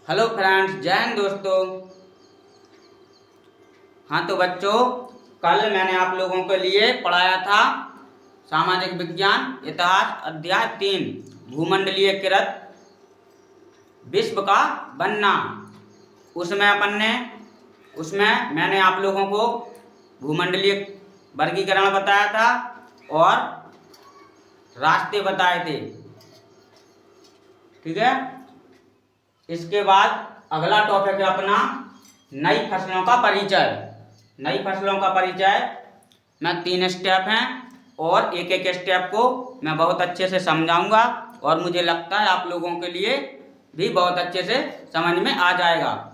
Hello friends, जय हिंद दोस्तों। हाँ तो बच्चों, कल मैंने आप लोगों के लिए पढ़ाया था सामाजिक विज्ञान इतिहास अध्याय 3 भूमंडलीय कृत विश्व का बनना। उसमें मैंने आप लोगों को भूमंडलीय वर्गीकरण बताया था और रास्ते बताए थे। ठीक है, इसके बाद अगला टॉपिक है अपना नई फसलों का परिचय। नई फसलों का परिचय में 3 स्टेप हैं और एक एक स्टेप को मैं बहुत अच्छे से समझाऊंगा और मुझे लगता है आप लोगों के लिए भी बहुत अच्छे से समझ में आ जाएगा।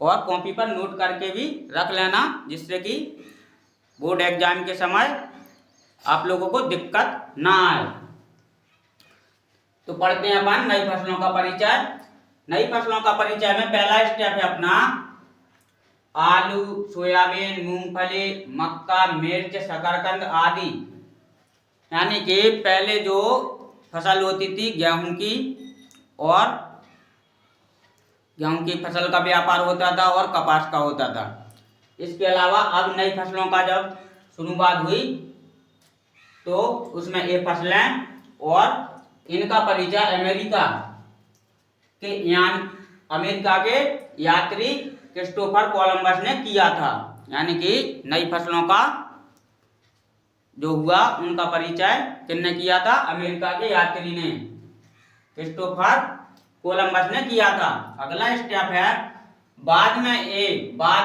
और कॉपी पर नोट करके भी रख लेना, जिससे कि बोर्ड एग्जाम के समय आप लोगों को दिक्कत ना आए। तो पढ़ते हैं अपन नई फसलों का परिचय। नई फसलों का परिचय में पहला स्टेप है अपना आलू, सोयाबीन, मूंगफली, मक्का, मिर्च, शकरकंद आदि। यानी कि पहले जो फसल होती थी गेहूं की, और गेहूं की फसल का व्यापार होता था और कपास का होता था। इसके अलावा अब नई फसलों का जब शुरुआत हुई तो उसमें ये फसलें और इनका परिचय अमेरिका के यात्री क्रिस्टोफर कोलंबस ने किया था। यानी कि नई फसलों का जो हुआ उनका परिचय किसने किया था? अमेरिका के यात्री ने, क्रिस्टोफर कोलंबस ने किया था। अगला स्टेप है बाद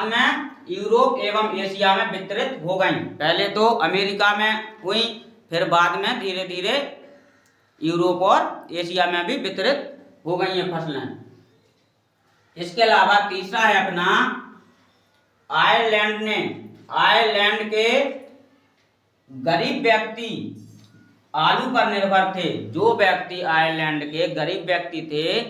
में यूरोप एवं एशिया में वितरित हो गई। पहले तो अमेरिका में हुई, फिर बाद में धीरे धीरे यूरोप और एशिया में भी वितरित हो गई ये फसलें। इसके अलावा तीसरा है अपना आयरलैंड के गरीब व्यक्ति आलू पर निर्भर थे। जो व्यक्ति आयरलैंड के गरीब व्यक्ति थे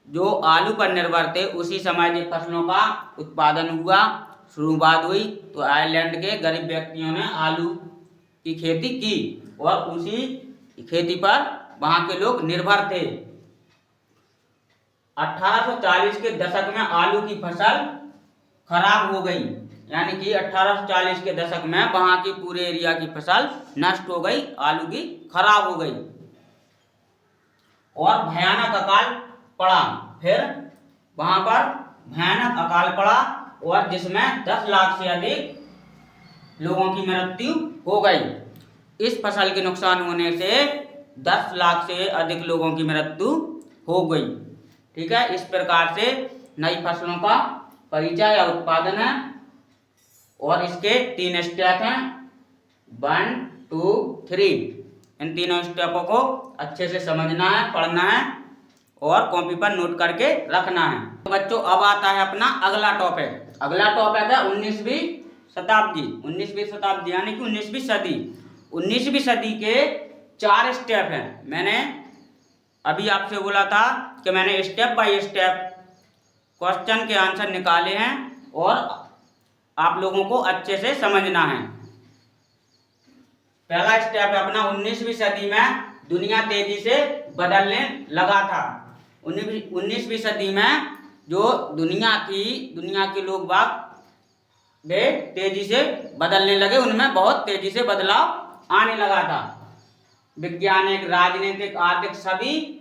जो आलू पर निर्भर थे, उसी समय जो फसलों का उत्पादन हुआ, शुरुआत हुई, तो आयरलैंड के गरीब व्यक्तियों ने आलू की खेती की और उसी खेती पर वहां के लोग निर्भर थे। 1840 के दशक में आलू की फसल खराब हो गई। यानी कि 1840 के दशक में वहां की पूरे एरिया की फसल नष्ट हो गई, आलू की खराब हो गई और भयानक अकाल पड़ा। फिर वहां पर भयानक अकाल पड़ा और जिसमें 10 लाख से अधिक लोगों की मृत्यु हो गई। इस फसल के नुकसान होने से 10 लाख से अधिक लोगों की मृत्यु हो गई। ठीक है, इस प्रकार से नई फसलों का परिचय या उत्पादन है और इसके 3 स्टेप हैं, 1, 2, 3। इन तीनों स्टेपों को अच्छे से समझना है, पढ़ना है और कॉपी पर नोट करके रखना है। तो बच्चों, अब आता है अपना अगला टॉपिक। अगला टॉपिक है 19वीं शताब्दी। 19वीं शताब्दी यानी कि 19वीं सदी। 19वीं सदी के 4 स्टेप हैं। मैंने अभी आपसे बोला था कि मैंने स्टेप बाय स्टेप क्वेश्चन के आंसर निकाले हैं और आप लोगों को अच्छे से समझना है। पहला स्टेप है अपना 19वीं सदी में दुनिया तेजी से बदलने लगा था। 19वीं सदी में जो दुनिया के लोग बाग वे तेजी से बदलने लगे, उनमें बहुत तेजी से बदलाव आने लगा था। वैज्ञानिक, राजनीतिक, आर्थिक सभी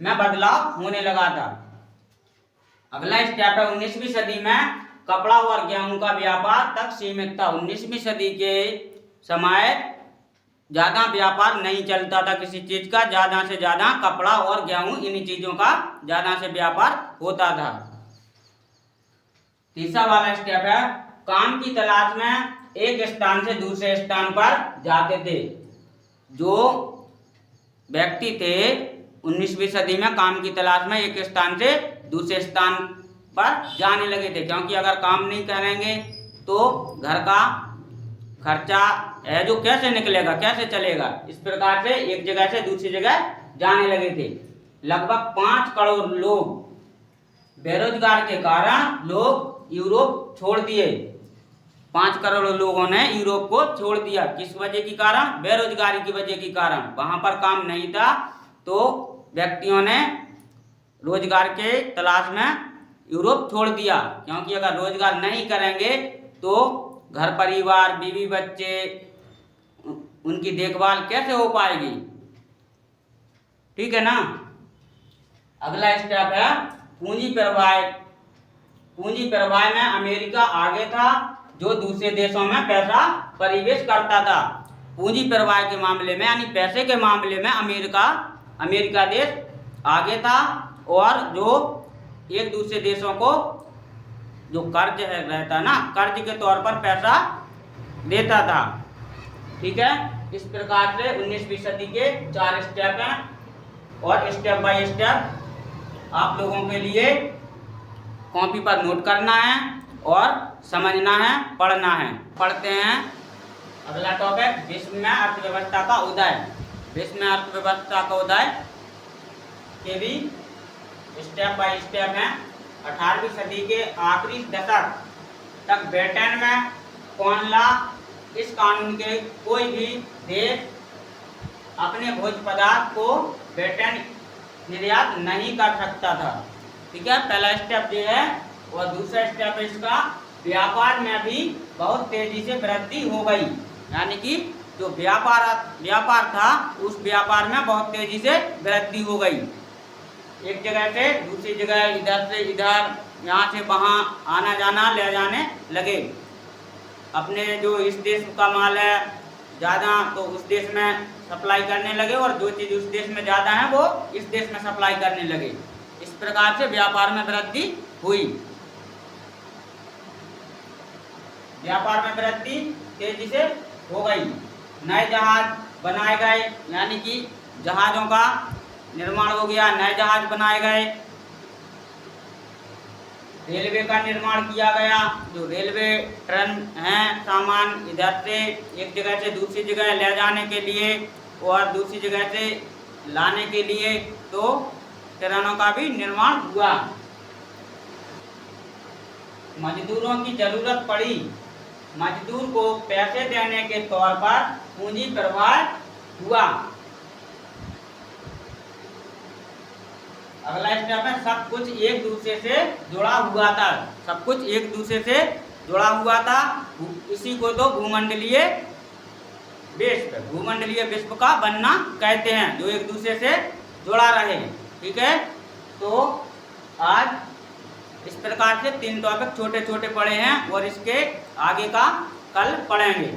में बदलाव होने लगा था। अगला स्टेप है 19वीं सदी में कपड़ा और गेहूं का व्यापार तक सीमित था। 19वीं सदी के समय ज्यादा व्यापार नहीं चलता था किसी चीज का, ज्यादा से ज्यादा कपड़ा और गेहूं, इन चीजों का ज्यादा से व्यापार होता था। तीसरा वाला स्टेप है काम की तलाश में एक स्थान से दूसरे स्थान पर जाते थे। जो व्यक्ति थे 19वीं सदी में काम की तलाश में एक स्थान से दूसरे स्थान पर जाने लगे थे, क्योंकि अगर काम नहीं करेंगे तो घर का खर्चा है जो कैसे निकलेगा, कैसे चलेगा। इस प्रकार से एक जगह से दूसरी जगह जाने लगे थे। लगभग 5 करोड़ लोग बेरोजगार के कारण लोग यूरोप छोड़ दिए। 5 करोड़ लोगों ने यूरोप को छोड़ दिया। किस वजह के कारण? बेरोजगारी की वजह के कारण। वहां पर काम नहीं था तो व्यक्तियों ने रोजगार के तलाश में यूरोप छोड़ दिया, क्योंकि अगर रोजगार नहीं करेंगे तो घर परिवार, बीवी बच्चे, उनकी देखभाल कैसे हो पाएगी। ठीक है ना। अगला स्टेप है पूंजी प्रवाह। पूंजी प्रवाह में अमेरिका आगे था, जो दूसरे देशों में पैसा परिवेश करता था। पूंजी प्रवाह के मामले में यानी पैसे के मामले में अमेरिका देश आगे था, और जो एक दूसरे देशों को जो कर्ज रहता ना, कर्ज के तौर पर पैसा देता था। ठीक है। इस प्रकार से 19वीं सदी के 4 स्टेप हैं, और स्टेप बाय स्टेप आप लोगों के लिए कॉपी पर नोट करना है और समझना है, पढ़ना है। पढ़ते हैं अगला टॉपिक, विश्व में अर्थव्यवस्था का उदय। विश्व में अर्थव्यवस्था का उदय के भी स्टेप बाय स्टेप हैं। 18वीं सदी के आखिरी दशक तक ब्रिटेन में कॉमन लॉ, इस कानून के कोई भी देश अपने भोज्य पदार्थ को ब्रिटेन निर्यात नहीं कर सकता था। ठीक है, पहला स्टेप ये है। और दूसरा स्टेप इसका, व्यापार में भी बहुत तेजी से वृद्धि हो गई, यानी कि जो व्यापार था उस व्यापार में बहुत तेजी से वृद्धि हो गई। एक जगह से दूसरी जगह, इधर से इधर, यहाँ से वहाँ आना जाना ले जाने लगे। अपने जो इस देश का माल है ज़्यादा तो उस देश में सप्लाई करने लगे, और जो चीज़ उस देश में ज़्यादा है वो इस देश में सप्लाई करने लगे। इस प्रकार से व्यापार में वृद्धि हुई। व्यापार में वृद्धि तेजी से हो गई। नए जहाज बनाए गए, यानी कि जहाज़ों का निर्माण हो गया, नए जहाज बनाए गए। रेलवे का निर्माण किया गया, जो रेलवे ट्रेन हैं, सामान इधर से एक जगह से दूसरी जगह ले जाने के लिए और दूसरी जगह से लाने के लिए, तो ट्रेनों का भी निर्माण हुआ। मजदूरों की जरूरत पड़ी। मजदूर को पैसे देने के तौर पर पूंजी प्रवाह हुआ। अगला स्टेप है, सब कुछ एक दूसरे से जुड़ा हुआ था। सब कुछ एक दूसरे से जुड़ा हुआ था। इसी को तो भूमंडलीय विश्व का बनना कहते हैं, जो एक दूसरे से जुड़ा रहे। ठीक है, तो आज इस प्रकार से 3 टॉपिक छोटे छोटे पढ़े हैं, और इसके आगे का कल पढ़ेंगे।